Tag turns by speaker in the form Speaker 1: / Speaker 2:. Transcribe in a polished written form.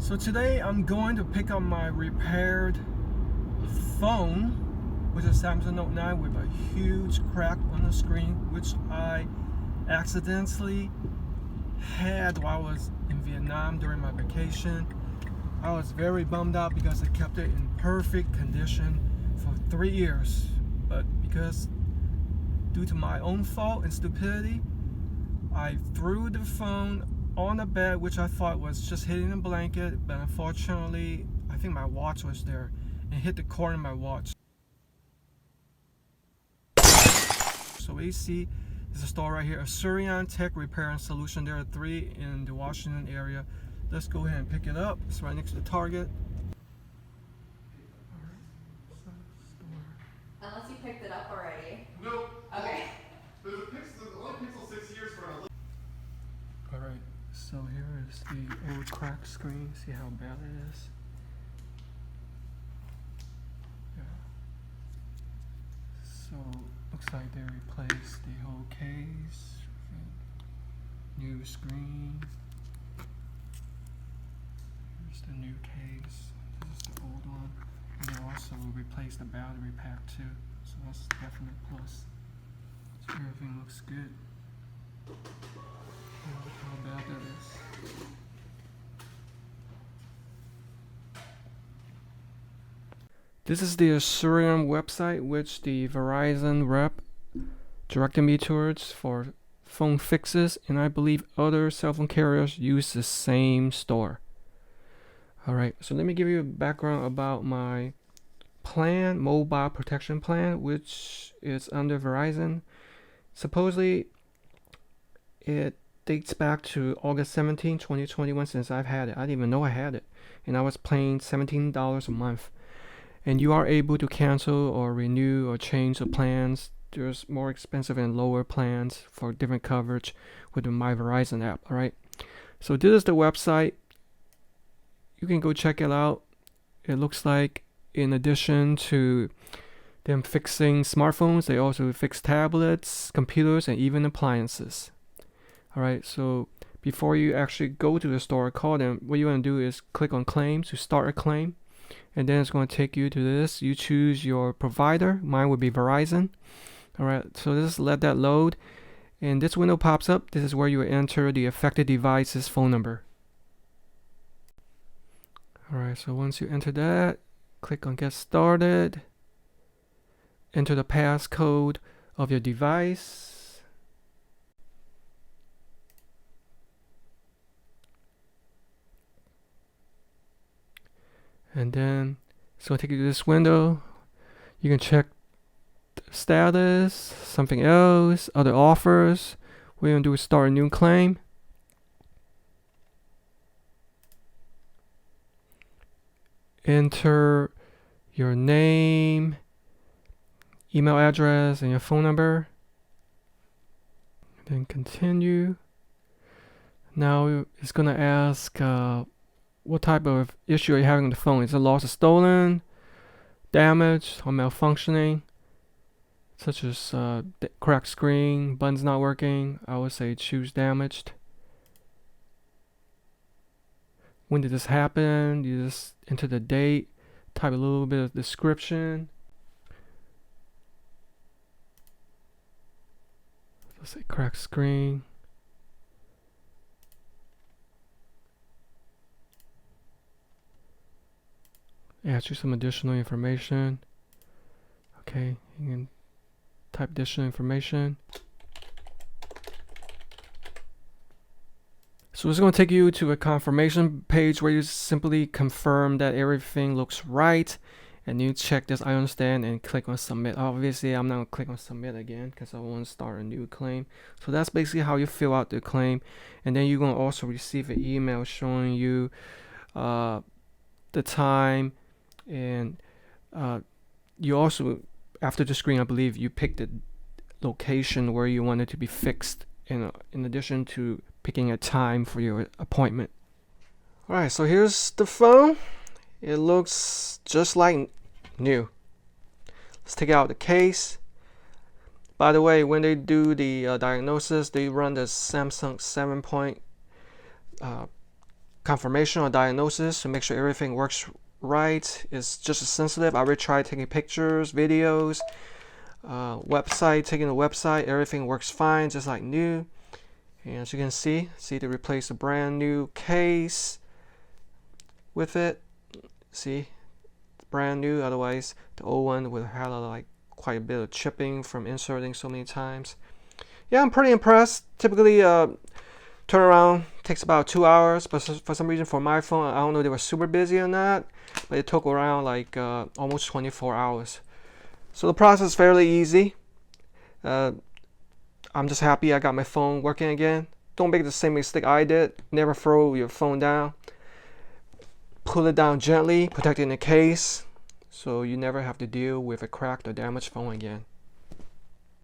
Speaker 1: So today I'm going to pick up my repaired phone, which is Samsung Note 9 with a huge crack on the screen, which I accidentally had while I was in Vietnam during my vacation. I was very bummed out because I kept it in perfect condition for 3 years, but because due to my own fault and stupidity, I threw the phone on the bed, which I thought was just hitting a blanket, but unfortunately I think my watch was there and hit the corner of my watch. So AC is a store right here, Asurion Tech Repair and Solution. There are 3 in the Washington area. Let's go ahead and pick it up. It's right next to Target.
Speaker 2: Unless you picked it up already.
Speaker 3: Nope.
Speaker 2: Okay.
Speaker 3: There's a pixel, only pixel 6 years for an.
Speaker 1: Alright, so here is the old cracked screen. See how bad it is? Yeah. So, looks like they replaced the whole case. New screen. Here's the new case. This is the old one. And they also replaced the battery pack too. So that's a definite plus. So everything looks good. Look how bad that is. This is the Asurion website, which the Verizon rep directed me towards for phone fixes, and I believe other cell phone carriers use the same store. Alright, so let me give you a background about my plan, mobile protection plan, which is under Verizon. Supposedly, it dates back to August 17, 2021 since I've had it. I didn't even know I had it. And I was paying $17 a month. And you are able to cancel or renew or change the plans. There's more expensive and lower plans for different coverage with the My Verizon app. Alright. So this is the website. You can go check it out. It looks like in addition to them fixing smartphones, they also fix tablets, computers, and even appliances. Alright, so before you actually go to the store or call them, what you want to do is click on claims to start a claim. And then it's going to take you to this. You choose your provider. Mine would be Verizon. Alright, so just let that load. And this window pops up. This is where you enter the affected device's phone number. Alright, so once you enter that, click on get started. Enter the passcode of your device. And then it's going to take you to this window. You can check the status, something else, other offers. What you're going to do is start a new claim. Enter your name, email address, and your phone number. Then continue. Now it's going to ask what type of issue are you having with the phone? Is it lost or stolen, damaged, or malfunctioning? Such as cracked screen, buttons not working. I would say choose damaged. When did this happen? You just enter the date, type a little bit of description. Let's say cracked screen. Ask you some additional information. Okay, you can type additional information. So it's going to take you to a confirmation page where you simply confirm that everything looks right, and you check this I understand and click on submit. Obviously I'm not going to click on submit again because I want to start a new claim. So that's basically how you fill out the claim, and then you're going to also receive an email showing you the time. And you also, after the screen, I believe you pick the location where you want it to be fixed, in addition to picking a time for your appointment. Alright, so here's the phone. It looks just like new. Let's take out the case. By the way, when they do the diagnosis, they run the Samsung 7 point confirmation or diagnosis to make sure everything works right. It's just as sensitive. I already tried taking pictures, videos, taking the website, everything works fine, just like new. And as you can see, they replaced a brand new case with it. See, brand new. Otherwise, the old one would have had quite a bit of chipping from inserting so many times. Yeah, I'm pretty impressed. Typically, turnaround takes about 2 hours, but for some reason for my phone, I don't know if they were super busy or not, but it took around almost 24 hours. So the process is fairly easy. I'm just happy I got my phone working again. Don't make the same mistake I did. Never throw your phone down. Pull it down gently, protect it in the case, so you never have to deal with a cracked or damaged phone again.